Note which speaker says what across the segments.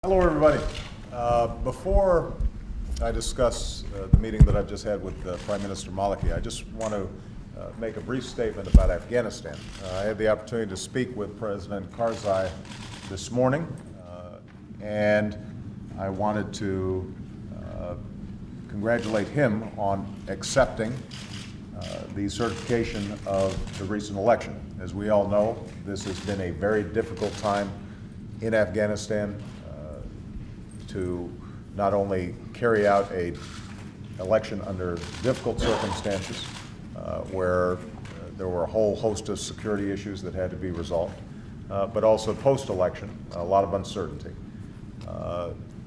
Speaker 1: Hello, everybody. Before I discuss the meeting that I've just had with Prime Minister Maliki, I just want to make a brief statement about Afghanistan. I had the opportunity to speak with President Karzai this morning, and I wanted to congratulate him on accepting the certification of the recent election. As we all know, this has been a very difficult time in Afghanistan to not only carry out an election under difficult circumstances where there were a whole host of security issues that had to be resolved, but also post-election, a lot of uncertainty.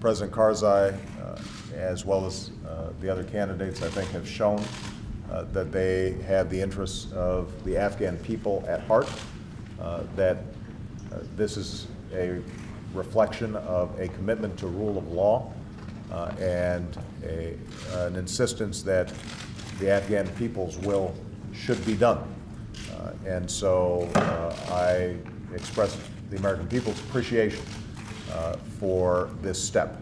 Speaker 1: President Karzai, as well as the other candidates, I think, have shown that they have the interests of the Afghan people at heart, that this is a reflection of a commitment to rule of law and an insistence that the Afghan people's will should be done. And so I express the American people's appreciation for this step.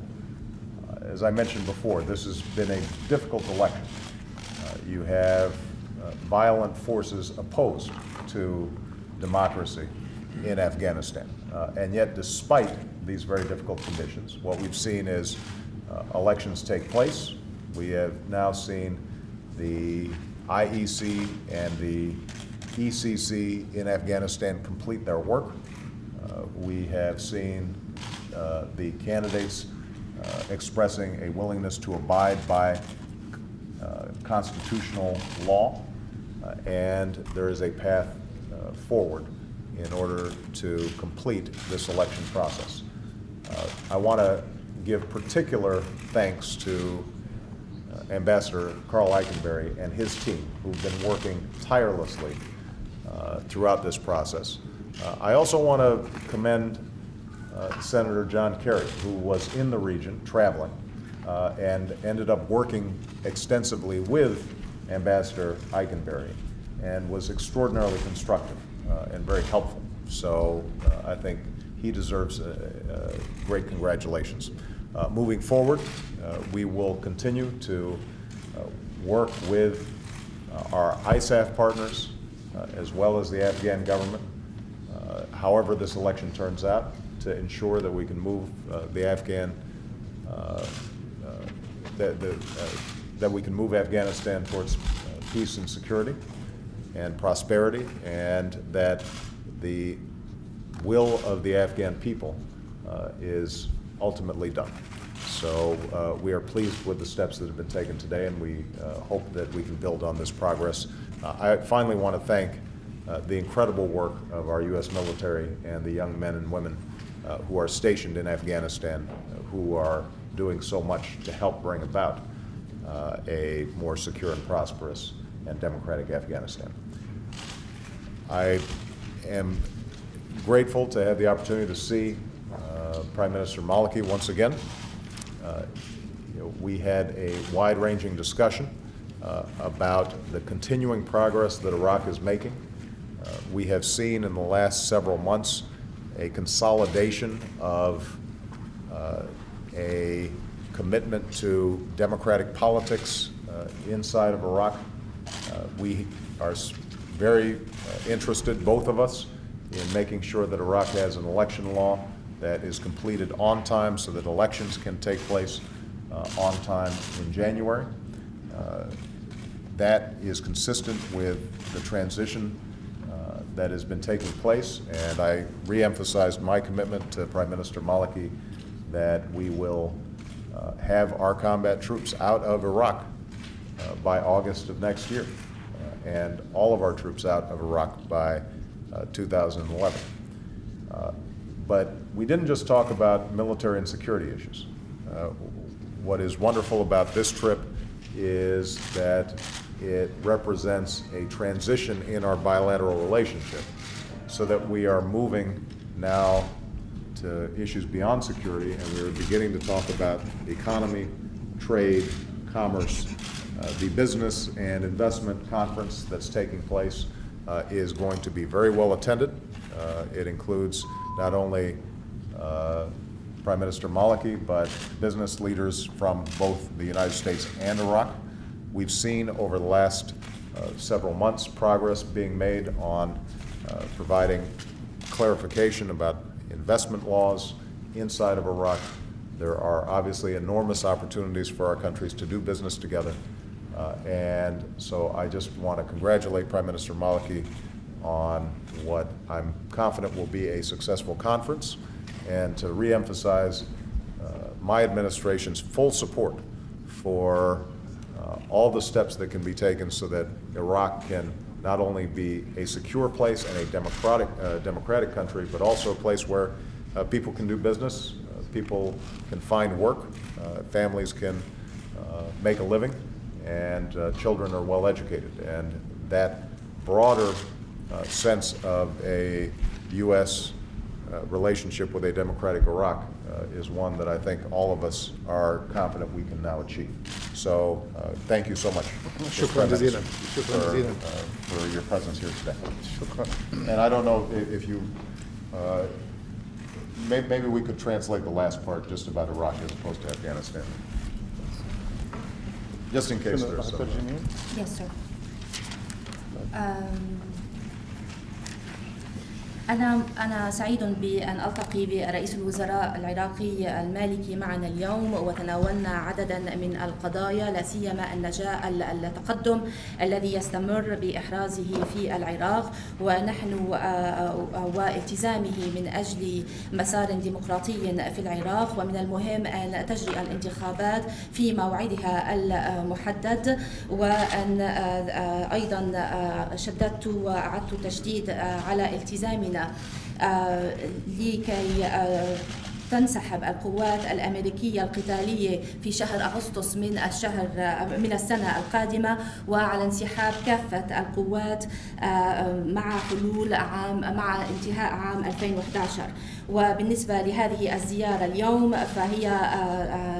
Speaker 1: As I mentioned before, this has been a difficult election. You have violent forces opposed to democracy in Afghanistan. And yet, despite these very difficult conditions, what we've seen is elections take place. We have now seen the IEC and the ECC in Afghanistan complete their work. We have seen the candidates expressing a willingness to abide by constitutional law, and there is a path forward in order to complete this election process. I want to give particular thanks to Ambassador Karl Eikenberry and his team, who've been working tirelessly throughout this process. I also want to commend Senator John Kerry, who was in the region traveling and ended up working extensively with Ambassador Eikenberry and was extraordinarily constructive and very helpful. So I think he deserves great congratulations. Moving forward, we will continue to work with our ISAF partners as well as the Afghan government, however this election turns out, to ensure that we can move the Afghan that we can move Afghanistan towards peace and security and prosperity, and that the will of the Afghan people is ultimately done. So we are pleased with the steps that have been taken today, and we hope that we can build on this progress. I finally want to thank the incredible work of our U.S. military and the young men and women who are stationed in Afghanistan, who are doing so much to help bring about a more secure and prosperous and democratic Afghanistan. I am grateful to have the opportunity to see Prime Minister Maliki once again. We had a wide-ranging discussion about the continuing progress that Iraq is making. We have seen in the last several months a consolidation of a commitment to democratic politics inside of Iraq. We are very interested, both of us, in making sure that Iraq has an election law that is completed on time so that elections can take place on time in January. That is consistent with the transition that has been taking place, and I re-emphasized my commitment to Prime Minister Maliki that we will have our combat troops out of Iraq by August of next year, and all of our troops out of Iraq by 2011. But we didn't just talk about military and security issues. What is wonderful about this trip is that it represents a transition in our bilateral relationship so that we are moving now to issues beyond security, and we're beginning to talk about the economy, trade, commerce. The business and investment conference that's taking place is going to be very well attended. It includes not only Prime Minister Maliki, but business leaders from both the United States and Iraq. We've seen over the last several months progress being made on providing clarification about investment laws inside of Iraq. There are obviously enormous opportunities for our countries to do business together. And so I just want to congratulate Prime Minister Maliki on what I'm confident will be a successful conference, and to reemphasize my administration's full support for all the steps that can be taken so that Iraq can not only be a secure place and a democratic country, but also a place where people can do business, people can find work, families can make a living, and children are well educated. And that broader sense of a U.S. Relationship with a democratic Iraq is one that I think all of us are confident we can now achieve. So thank you so much
Speaker 2: شكرا جزيلا.
Speaker 1: for your presence here today. And I don't know if you, maybe we could translate the last part just about Iraq as opposed to Afghanistan. Just in case there's some.
Speaker 3: Yes, sir. أنا سعيد بأن ألتقي برئيس الوزراء العراقي المالكي معنا اليوم، وتناولنا عددا من القضايا، لا سيما التقدم الذي يستمر بإحرازه في العراق، ونحن والتزامه من أجل مسار ديمقراطي في العراق. ومن المهم أن تجري الانتخابات في موعدها المحدد، وأن أيضا شددت وأعدت تشديد على التزامنا لكي تنسحب القوات الأمريكية القتالية في شهر أغسطس من السنة القادمة، وعلى انسحاب كافة القوات مع انتهاء عام 2011. وبالنسبة لهذه الزيارة اليوم فهي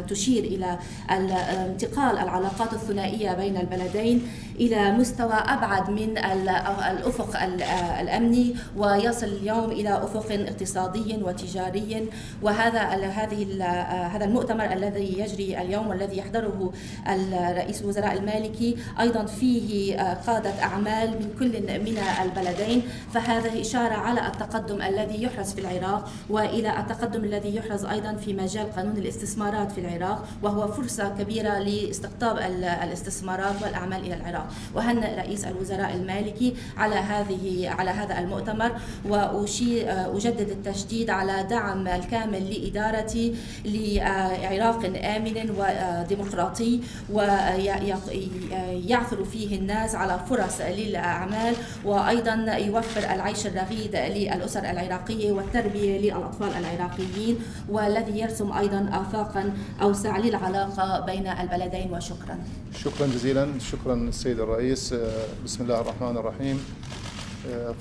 Speaker 3: تشير إلى انتقال العلاقات الثنائية بين البلدين إلى مستوى أبعد من الأفق الأمني، ويصل اليوم إلى أفق اقتصادي وتجاري. هذا المؤتمر الذي يجري اليوم والذي يحضره الرئيس الوزراء المالكي أيضا فيه قادة أعمال من كل من البلدين، فهذا إشارة على التقدم الذي يحرز في العراق، وإلى التقدم الذي يحرز أيضا في مجال قانون الاستثمارات في العراق، وهو فرصة كبيرة لاستقطاب الاستثمارات والأعمال إلى العراق. وهنأ رئيس الوزراء المالكي على هذا المؤتمر، وأجدد التشديد على دعم الكامل لإدارة لعراق آمن وديمقراطي، ويعثر فيه الناس على فرص للأعمال، وأيضا يوفر العيش الرغيد للأسر العراقية والتربية للأطفال العراقيين، والذي يرسم أيضا آفاقا أوسع للعلاقة بين البلدين. وشكرا.
Speaker 2: شكرا جزيلا. شكرا السيد الرئيس. بسم الله الرحمن الرحيم.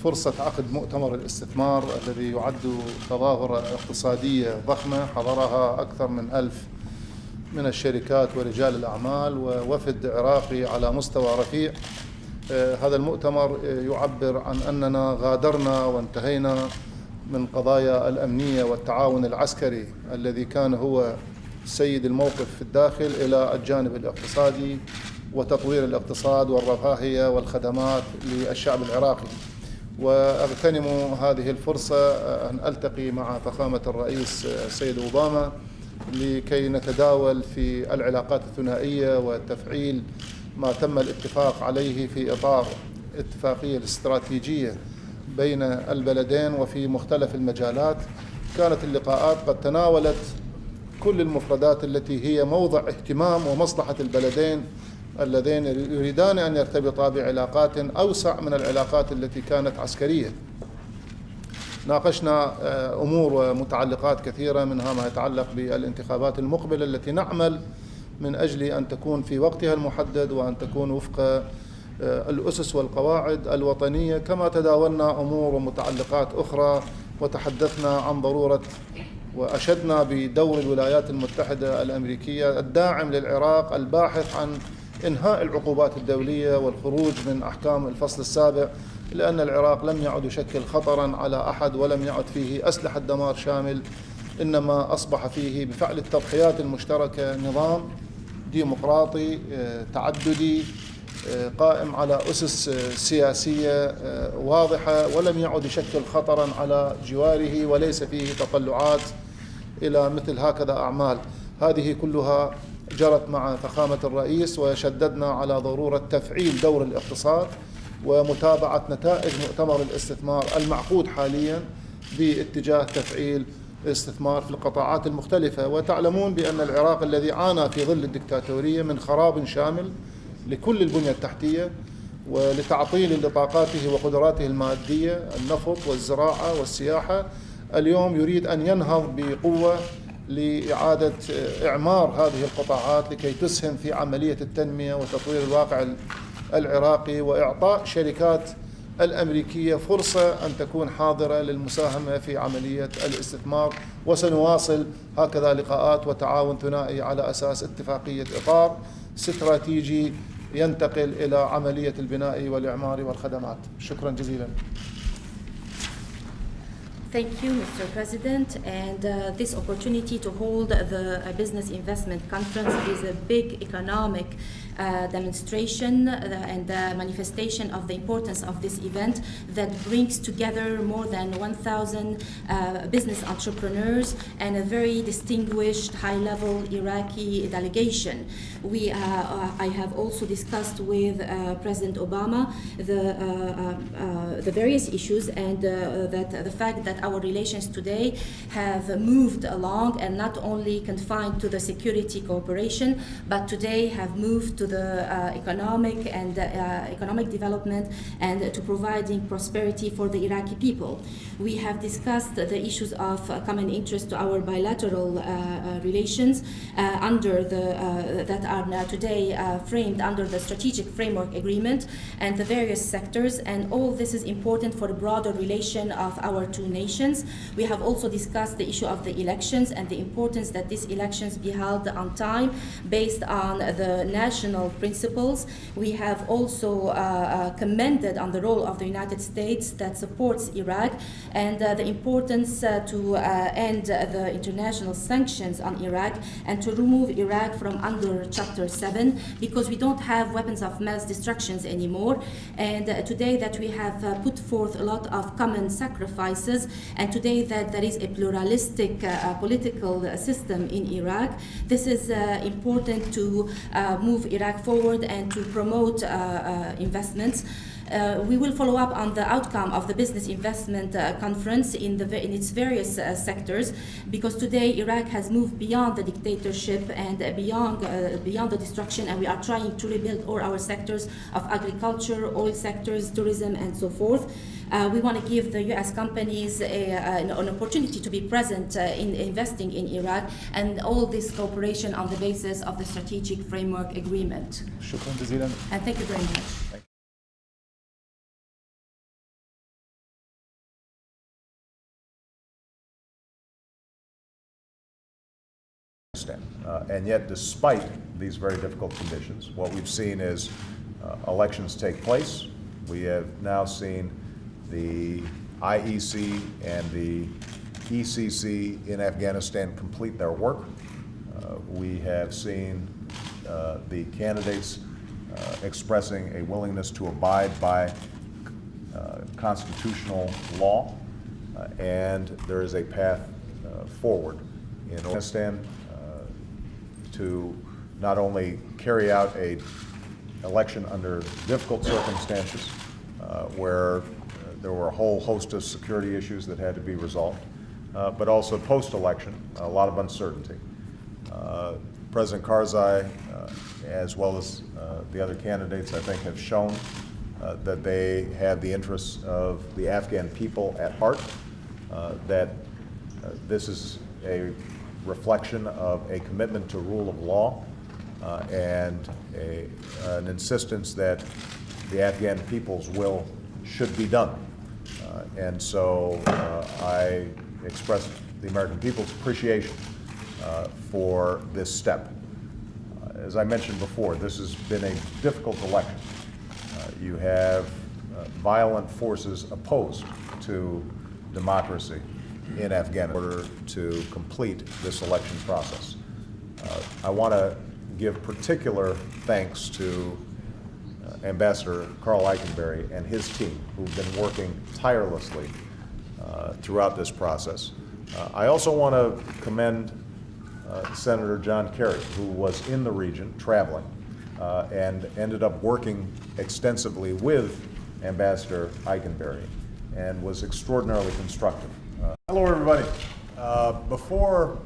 Speaker 2: فرصة عقد مؤتمر الاستثمار الذي يعد تظاهرة اقتصادية ضخمة حضرها أكثر من 1000 من الشركات ورجال الأعمال ووفد عراقي على مستوى رفيع. هذا المؤتمر يعبر عن أننا غادرنا وانتهينا من قضايا الأمنية والتعاون العسكري الذي كان هو سيد الموقف في الداخل إلى الجانب الاقتصادي وتطوير الاقتصاد والرفاهية والخدمات للشعب العراقي. وأغتنم هذه الفرصة أن ألتقي مع فخامة الرئيس السيد أوباما لكي نتداول في العلاقات الثنائية وتفعيل ما تم الاتفاق عليه في إطار اتفاقية الاستراتيجية بين البلدين وفي مختلف المجالات. كانت اللقاءات قد تناولت كل المفردات التي هي موضع اهتمام ومصلحة البلدين اللذين يريدان أن يرتبطا بعلاقات أوسع من العلاقات التي كانت عسكرية. ناقشنا أمور ومتعلقات كثيرة، منها ما يتعلق بالانتخابات المقبلة التي نعمل من أجل أن تكون في وقتها المحدد وأن تكون وفق الأسس والقواعد الوطنية. كما تداولنا أمور ومتعلقات أخرى وتحدثنا عن ضرورة وأشدنا بدور الولايات المتحدة الأمريكية الداعم للعراق الباحث عن إنهاء العقوبات الدولية والخروج من أحكام الفصل السابع، لأن العراق لم يعد يشكل خطرا على أحد ولم يعد فيه أسلحة دمار شامل إنما أصبح فيه بفعل التضحيات المشتركة نظام ديمقراطي تعددي قائم على أسس سياسية واضحة، ولم يعد يشكل خطرا على جواره، وليس فيه تطلعات إلى مثل هكذا أعمال. هذه كلها جرت مع فخامة الرئيس، وشددنا على ضرورة تفعيل دور الاقتصاد ومتابعة نتائج مؤتمر الاستثمار المعقود حاليا باتجاه تفعيل الاستثمار في القطاعات المختلفة. وتعلمون بأن العراق الذي عانى في ظل الدكتاتورية من خراب شامل لكل البنية التحتية ولتعطيل لطاقاته وقدراته المادية، النفط والزراعة والسياحة، اليوم يريد أن ينهض بقوة لإعادة إعمار هذه القطاعات لكي تسهم في عملية التنمية وتطوير الواقع العراقي، وإعطاء شركات الأمريكية فرصة أن تكون حاضرة للمساهمة في عملية الاستثمار. وسنواصل هكذا لقاءات وتعاون ثنائي على أساس اتفاقية إطار استراتيجي ينتقل إلى عملية البناء والإعمار والخدمات. شكرا جزيلا.
Speaker 3: Thank you, Mr. President. And this opportunity to hold the Business Investment Conference is a big economic demonstration and manifestation of the importance of this event that brings together more than 1,000 business entrepreneurs and a very distinguished high-level Iraqi delegation. I have also discussed with President Obama the various issues and that the fact that our relations today have moved along and not only confined to the security cooperation, but today have moved to the economic and economic development and to providing prosperity for the Iraqi people. We have discussed the issues of common interest to our bilateral relations under that are now today framed under the Strategic Framework Agreement and the various sectors, and all this is important for the broader relation of our two nations. We have also discussed the issue of the elections and the importance that these elections be held on time based on the national principles. We have also commended on the role of the United States that supports Iraq and the importance to end the international sanctions on Iraq and to remove Iraq from under Chapter 7, because we don't have weapons of mass destruction anymore. And today that we have put forth a lot of common sacrifices, and today that there is a pluralistic political system in Iraq, this is important to move Iraq forward and to promote investments. We will follow up on the outcome of the Business Investment Conference in its various sectors, because today Iraq has moved beyond the dictatorship and beyond the destruction, and we are trying to rebuild all our sectors of agriculture, oil sectors, tourism, and so forth. We want to give the U.S. companies an opportunity to be present in investing in Iraq, and all this cooperation on the basis of the Strategic Framework Agreement.
Speaker 2: شكرا جزيلا.
Speaker 3: And thank you very much.
Speaker 1: And yet, despite these very difficult conditions, what we've seen is elections take place. We have now seen the IEC and the ECC in Afghanistan complete their work. We have seen the candidates expressing a willingness to abide by constitutional law, and there is a path forward in Afghanistan to not only carry out an election under difficult circumstances where there were a whole host of security issues that had to be resolved, but also post-election, a lot of uncertainty. President Karzai, as well as the other candidates, I think, have shown that they have the interests of the Afghan people at heart, that this is a reflection of a commitment to rule of law and an insistence that the Afghan people's will should be done. And so I express the American people's appreciation for this step. As I mentioned before, this has been a difficult election. You have violent forces opposed to democracy in Afghanistan in order to complete this election process. I want to give particular thanks to Ambassador Carl Eikenberry and his team, who've been working tirelessly throughout this process. I also want to commend Senator John Kerry, who was in the region traveling and ended up working extensively with Ambassador Eikenberry and was extraordinarily constructive. Hello, everybody. Before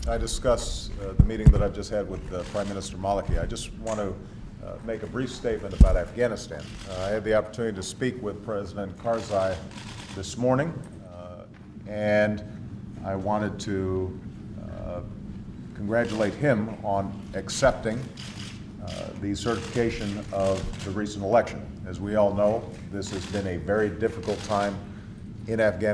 Speaker 1: I discuss the meeting that I've just had with Prime Minister Maliki, I just want to make a brief statement about Afghanistan. I had the opportunity to speak with President Karzai this morning, and I wanted to congratulate him on accepting the certification of the recent election. As we all know, this has been a very difficult time in Afghanistan.